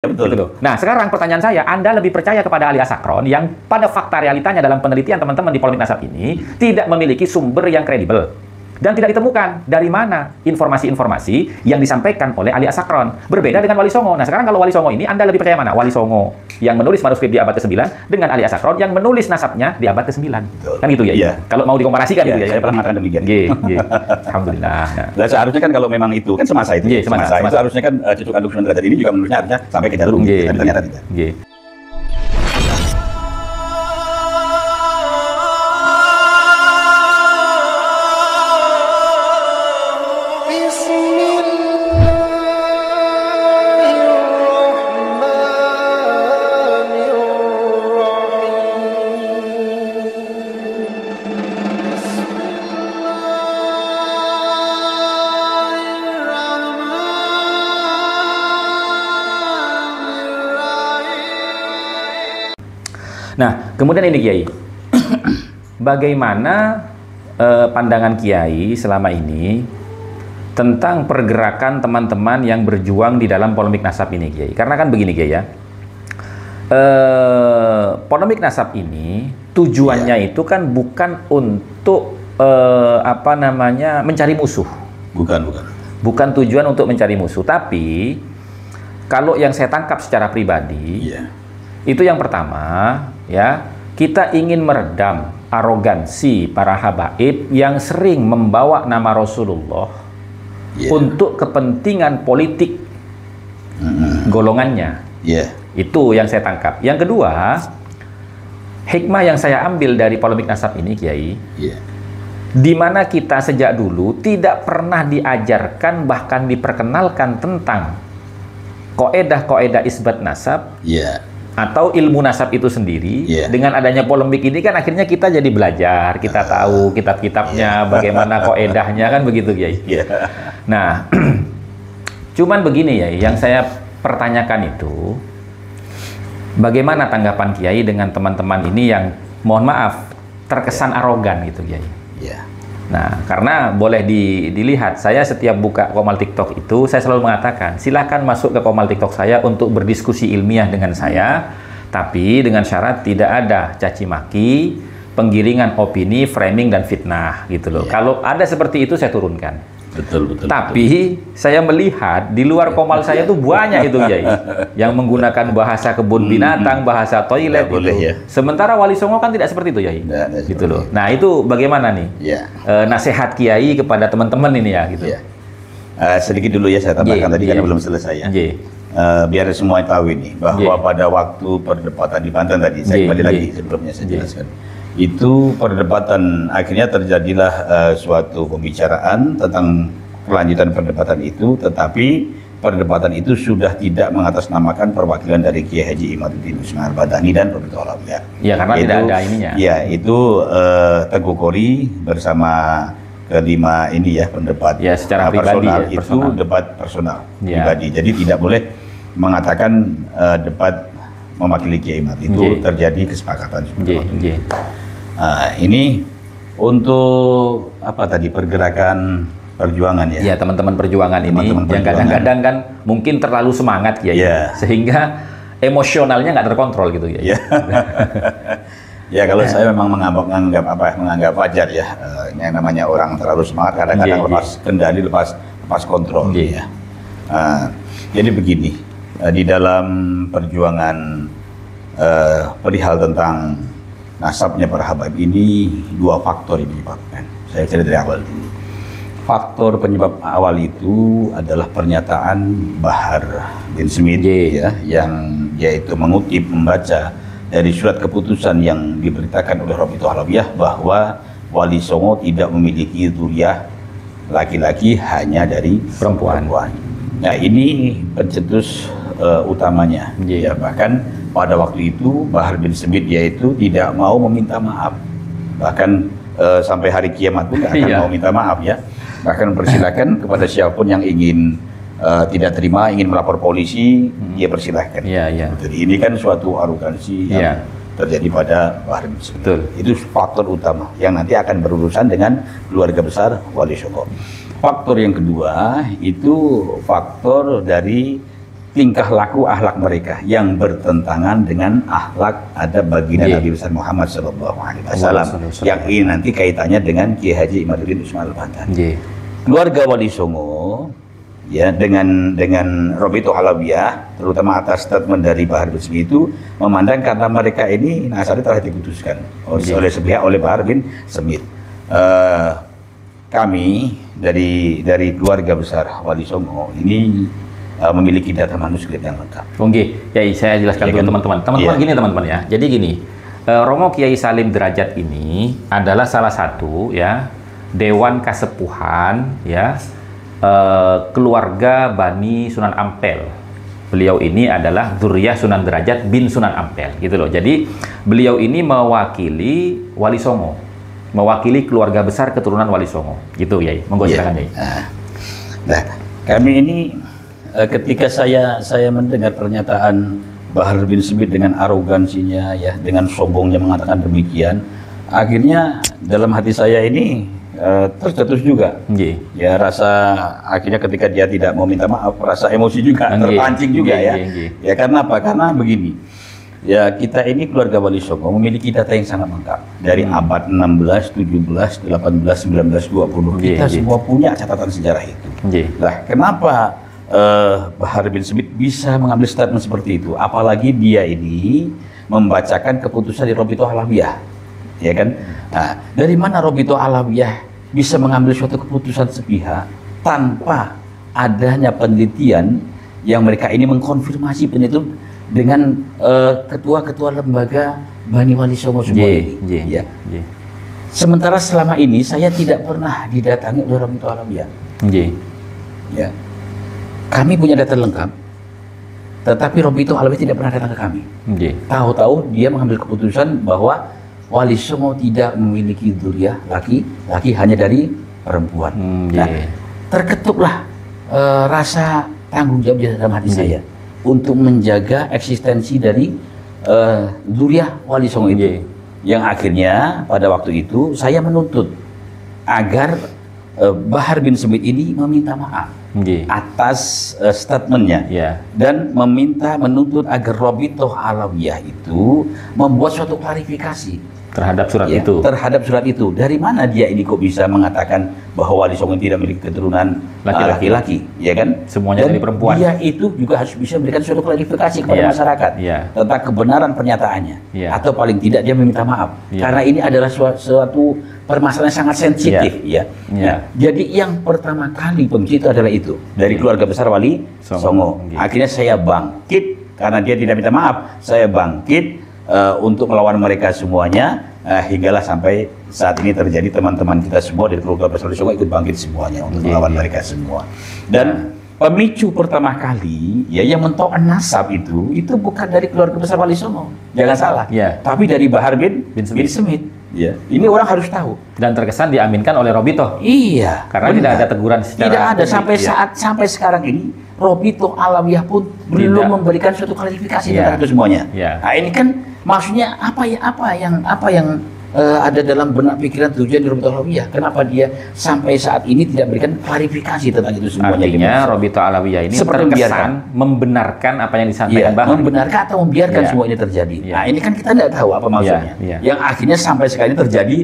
Betul. Gitu loh. Nah, sekarang pertanyaan saya, Anda lebih percaya kepada ahli asakron yang pada fakta realitanya dalam penelitian teman-teman di Polemik Nasab ini tidak memiliki sumber yang kredibel dan tidak ditemukan dari mana informasi-informasi yang disampaikan oleh ahli asakron. Berbeda dengan Wali Songo. Nah, sekarang kalau Wali Songo ini, Anda lebih percaya mana? Wali Songo yang menulis manuskrip di abad ke-9 dengan ahli asakron yang menulis nasabnya di abad ke-9. Kan gitu ya? Iya. Kalau mau dikomparasikan gitu ya? Saya pernah makan demikian. Alhamdulillah. Nah, seharusnya kan kalau memang itu kan semasa itu. Semasa itu harusnya kan cucuk anduk Sunan Derajat ini juga menurutnya harusnya sampai ke jalur tapi ternyata tidak. Nah, kemudian ini Kiai, bagaimana pandangan Kiai selama ini tentang pergerakan teman-teman yang berjuang di dalam polemik nasab ini, Kiai? Karena kan begini, Kiai ya, polemik nasab ini tujuannya itu kan bukan untuk mencari musuh. Bukan tujuan untuk mencari musuh, tapi kalau yang saya tangkap secara pribadi, itu yang pertama, ya, kita ingin meredam arogansi para habaib yang sering membawa nama Rasulullah untuk kepentingan politik golongannya. Itu yang saya tangkap. Yang kedua, hikmah yang saya ambil dari polemik nasab ini, Kiai, di mana kita sejak dulu tidak pernah diajarkan bahkan diperkenalkan tentang koedah-koedah isbat nasab, atau ilmu nasab itu sendiri. Dengan adanya polemik ini kan akhirnya kita jadi belajar, kita tahu kitab-kitabnya, bagaimana koedahnya, kan begitu, Kiai. Nah, cuman begini ya, yang saya pertanyakan itu, bagaimana tanggapan Kiai dengan teman-teman ini yang mohon maaf terkesan arogan gitu, Kiai? Nah, karena boleh dilihat, saya setiap buka Qomal TikTok itu, saya selalu mengatakan, silakan masuk ke Qomal TikTok saya untuk berdiskusi ilmiah dengan saya, tapi dengan syarat tidak ada caci maki, penggiringan opini, framing, dan fitnah, gitu loh. Kalau ada seperti itu, saya turunkan. Tapi saya melihat di luar Qomal saya tuh banyak itu, Kiai, yang menggunakan bahasa kebun binatang, bahasa toilet itu. Sementara Wali Songo kan tidak seperti itu, Kiai. Gitu loh. Nah, itu bagaimana nih? Nasihat Kiai kepada teman-teman ini ya, gitu. Sedikit dulu ya saya tambahkan tadi karena belum selesai ya. Biar semua tahu ini bahwa pada waktu perdebatan di Banten tadi, saya kembali lagi sebelumnya saya jelaskan. Itu perdebatan, akhirnya terjadilah suatu pembicaraan tentang kelanjutan perdebatan itu, tetapi perdebatan itu sudah tidak mengatasnamakan perwakilan dari Kiai Haji Imaduddin Usman Al-Badani dan Profesor Alawiyah. Ya, karena itu, tidak ada ininya. Ya, itu Teguh Kori bersama kelima ini ya pendebat. Ya, secara pribadi personal, itu personal. Debat personal pribadi. Jadi tidak boleh mengatakan debat mewakili Kiai Imad. Itu terjadi kesepakatan seperti itu. Ini untuk apa tadi, pergerakan perjuangan ya. Ya, teman-teman perjuangan ini yang kadang-kadang kan mungkin terlalu semangat ya, sehingga emosionalnya nggak terkontrol gitu ya. Ya, kalau saya memang menganggap wajar ya, yang namanya orang terlalu semangat kadang-kadang lepas kendali, lepas kontrol ya. Jadi begini, di dalam perjuangan perihal tentang nasabnya para habaib ini, dua faktor yang menyebabkan. Saya cerita dari awal dulu. Faktor penyebab awal itu adalah pernyataan Bahar bin Smith ya, yang yaitu membaca dari surat keputusan yang diberitakan oleh Profesor Alawiyah bahwa Wali Songo tidak memiliki dzurriyyah laki-laki, hanya dari perempuan. Nah, ini pencetus utamanya. Ya, bahkan pada waktu itu Bahar bin Smith yaitu tidak mau meminta maaf, bahkan sampai hari kiamat pun tidak akan mau minta maaf ya, bahkan persilakan kepada siapapun yang ingin tidak terima, ingin melapor polisi, dia persilahkan. Jadi ini kan suatu arogansi yang terjadi pada Bahar bin Smith. Itu faktor utama yang nanti akan berurusan dengan keluarga besar Wali Songo. Faktor yang kedua itu faktor dari tingkah laku akhlak mereka yang bertentangan dengan akhlak adab baginda Nabi besar Muhammad SAW, yang ini nanti kaitannya dengan Kiai Haji Imaduddin Usman Al-Bantan. Keluarga Wali Songo ya dengan Robito Alawiyah, terutama atas statement dari Bahar bin Smith itu, memandang karena mereka ini nasabnya telah diputuskan oleh sepihak oleh Bahar bin Smith. Kami dari keluarga besar Wali Songo ini memiliki data manuskrip yang lengkap. Oke, Kiai, saya jelaskan dulu teman-teman. Teman-teman gini teman-teman ya. Jadi gini, Romo Kiai Salim Derajat ini adalah salah satu ya Dewan Kasepuhan ya keluarga Bani Sunan Ampel. Beliau ini adalah Dzurriyyah Sunan Derajat bin Sunan Ampel gitu loh. Jadi beliau ini mewakili Wali Songo, mewakili keluarga besar keturunan Wali Songo. Gitu Kiai. Monggo silakan Kiai. Nah, kami ini ketika saya mendengar pernyataan Bahar bin Smith dengan arogansinya ya, dengan sombongnya mengatakan demikian, akhirnya dalam hati saya ini tercetus juga. Ya, rasa akhirnya ketika dia tidak mau minta maaf, rasa emosi juga terpancing juga ya. Ya karena apa? Karena begini. Ya, kita ini keluarga Wali Songo memiliki data yang sangat lengkap dari abad 16, 17, 18, 19, 20. Kita semua punya catatan sejarah itu. Nah, kenapa Bahar bin Smith bisa mengambil statement seperti itu? Apalagi dia ini membacakan keputusan di Robito Alawiyah, ya kan? Nah, dari mana Robito Alawiyah bisa mengambil suatu keputusan sepihak tanpa adanya penelitian yang mereka ini mengkonfirmasi penelitian dengan ketua-ketua lembaga Bani Wali Songo semua ini? Ya. Sementara selama ini saya tidak pernah didatangi oleh Robito Alawiyah. Ya. Kami punya data lengkap, tetapi Robito Alawiyah tidak pernah datang ke kami. Tahu-tahu dia mengambil keputusan bahwa Wali Songo tidak memiliki dzurriyyah laki-laki, hanya dari perempuan. Nah, terketuklah rasa tanggung jawab dalam hati saya untuk menjaga eksistensi dari dzurriyyah Wali Songo itu. Yang akhirnya pada waktu itu saya menuntut agar Bahar bin Smith ini meminta maaf atas statementnya dan menuntut agar Robito Alawiyah itu membuat suatu klarifikasi terhadap surat itu. Terhadap surat itu. Dari mana dia ini kok bisa mengatakan bahwa Wali Songo tidak memiliki keturunan laki-laki, ya kan? Semuanya dari perempuan. Dia itu juga harus bisa memberikan suatu klarifikasi kepada masyarakat tentang kebenaran pernyataannya, atau paling tidak dia meminta maaf. Karena ini adalah suatu permasalahan yang sangat sensitif, Jadi yang pertama kali pembicara adalah itu dari keluarga besar Wali Songo. Akhirnya saya bangkit karena dia tidak minta maaf. Saya bangkit untuk melawan mereka semuanya, hinggalah sampai saat ini terjadi teman-teman kita semua dari keluarga besar Wali Songo ikut bangkit semuanya untuk melawan mereka semua. Dan pemicu pertama kali ya yang mentok nasab itu bukan dari keluarga besar Wali Songo, jangan salah, tapi dari Bahar bin Smith. Ya, ini orang harus tahu. Dan terkesan diaminkan oleh Robito. Iya. Karena tidak ada teguran secara tidak ada sampai sekarang ini Robito Alawiyah pun belum memberikan suatu klarifikasi tentang itu semuanya. Nah, ini kan maksudnya apa yang ada dalam benak pikiran tujuan di Robito Alawiyah? Kenapa dia sampai saat ini tidak berikan klarifikasi tentang itu semuanya? Artinya Robito Alawiyah ini terkesan membenarkan apa yang disampaikan Bahar. Membenarkan atau membiarkan semua ini terjadi. Nah, ini kan kita tidak tahu apa maksudnya. Yang akhirnya sampai sekarang ini terjadi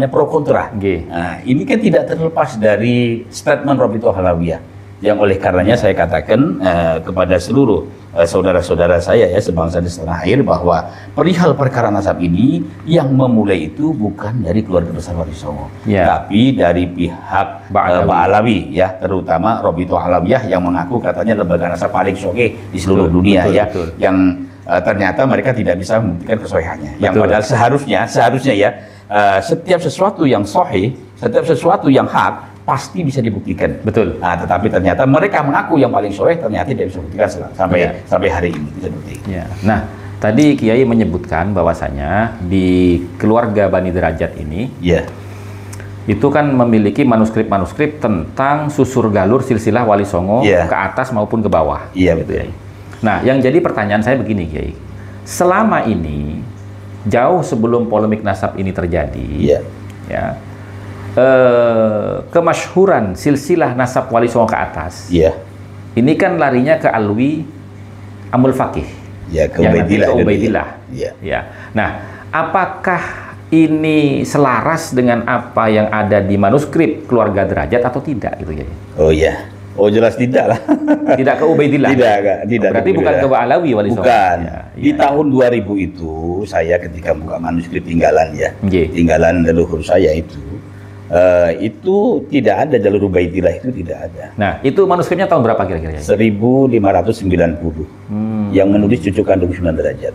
pro kontra. Nah, ini kan tidak terlepas dari statement Robito Alawiyah. Yang oleh karenanya saya katakan kepada seluruh saudara-saudara saya ya sebangsa di setanah air bahwa perihal perkara nasab ini yang memulai itu bukan dari keluarga besar Wali Songo, tapi dari pihak Ba'alawi ya, terutama Robito Alawiyah yang mengaku katanya lembaga nasab paling sokeh di seluruh dunia yang ternyata mereka tidak bisa membuktikan kesohihannya. Yang padahal seharusnya ya setiap sesuatu yang sahih, setiap sesuatu yang hak pasti bisa dibuktikan. Betul. Nah, tetapi ternyata mereka mengaku yang paling soleh ternyata tidak bisa dibuktikan sampai hari ini bisa dibuktikan. Nah, tadi Kiai menyebutkan bahwasanya di keluarga Bani Derajat ini, itu kan memiliki manuskrip-manuskrip tentang susur galur silsilah Wali Songo ke atas maupun ke bawah. Betul. Nah, yang jadi pertanyaan saya begini, Kiai. Selama ini jauh sebelum polemik nasab ini terjadi, kemasyhuran silsilah nasab Wali Songo ke atas ini kan larinya ke Alwi Amul Faqih. Ya, ke yang nanti ke Ubaidillah. Ubaidillah. Ya. Nah, apakah ini selaras dengan apa yang ada di manuskrip keluarga Derajat atau tidak gitu ya? Oh iya. Oh jelas tidak lah. Tidak ke Ubaidillah. Tidak. Berarti bukan ke Alawi Wali Songo. Bukan. Di Ya. tahun 2000 itu saya ketika buka manuskrip tinggalan ya. Nggih. Tinggalan leluhur saya itu tidak ada jalur Ubaidillah, itu tidak ada. Nah, itu manuskripnya tahun berapa kira-kira? 1590. Yang menulis cucu kandung Sunan Derajat.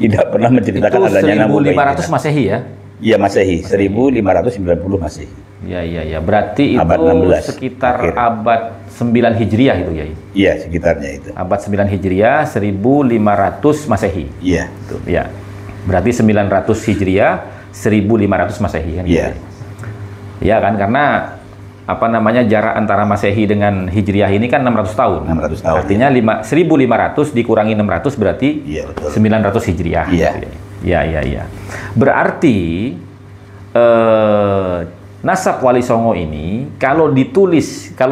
Tidak pernah menceritakan Itu adanya nama 1500 Masehi ya? Iya Masehi, 1590 Masehi. Ya. Berarti Abad itu 16, sekitar akhir. abad 9 Hijriah itu ya? Iya, sekitarnya itu. Abad 9 Hijriah, 1500 Masehi. Iya. Itu, ya. Berarti 900 Hijriah, 1500 Masehi kan? Iya. Ya kan, karena apa namanya jarak antara Masehi dengan Hijriah ini kan 600 tahun. 600 tahun. Artinya 1500 dikurangi 600 berarti Iya, betul. 900 Hijriah. Iya. Ya. Berarti nasab Wali Songo ini kalau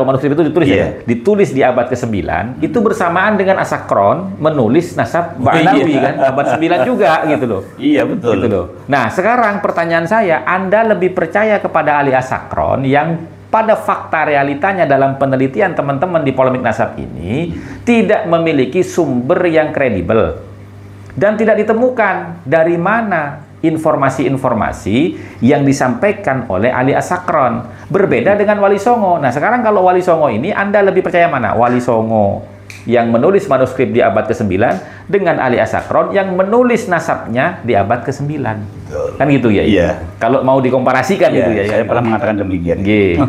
manuskrip itu ditulis Iya. ditulis di abad ke-9 itu bersamaan dengan Asakron menulis nasab Ba'alawi kan abad 9 juga gitu loh. Iya, betul. Gitu loh. Nah, sekarang pertanyaan saya, Anda lebih percaya kepada ahli Asakron yang pada fakta realitanya dalam penelitian teman-teman di polemik nasab ini tidak memiliki sumber yang kredibel dan tidak ditemukan dari mana informasi-informasi yang disampaikan oleh ahli Asakron berbeda dengan Wali Songo. Nah, sekarang kalau Wali Songo ini Anda lebih percaya mana? Wali Songo yang menulis manuskrip di abad ke-9 dengan ahli Asakron yang menulis nasabnya di abad ke-9. Kan gitu ya? Iya. Kalau mau dikomparasikan gitu ya. Saya pernah mengatakan demikian. Nggih.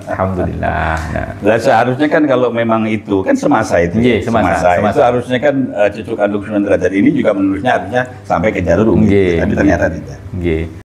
Alhamdulillah. Nah, seharusnya kan kalau memang itu kan semasa itu. Nggih, semasa. Itu harusnya kan cucu kandung Sunan Derajat ini juga menulisnya artinya sampai ke jalur Umi. Nggih. Tapi ternyata tidak. Nggih.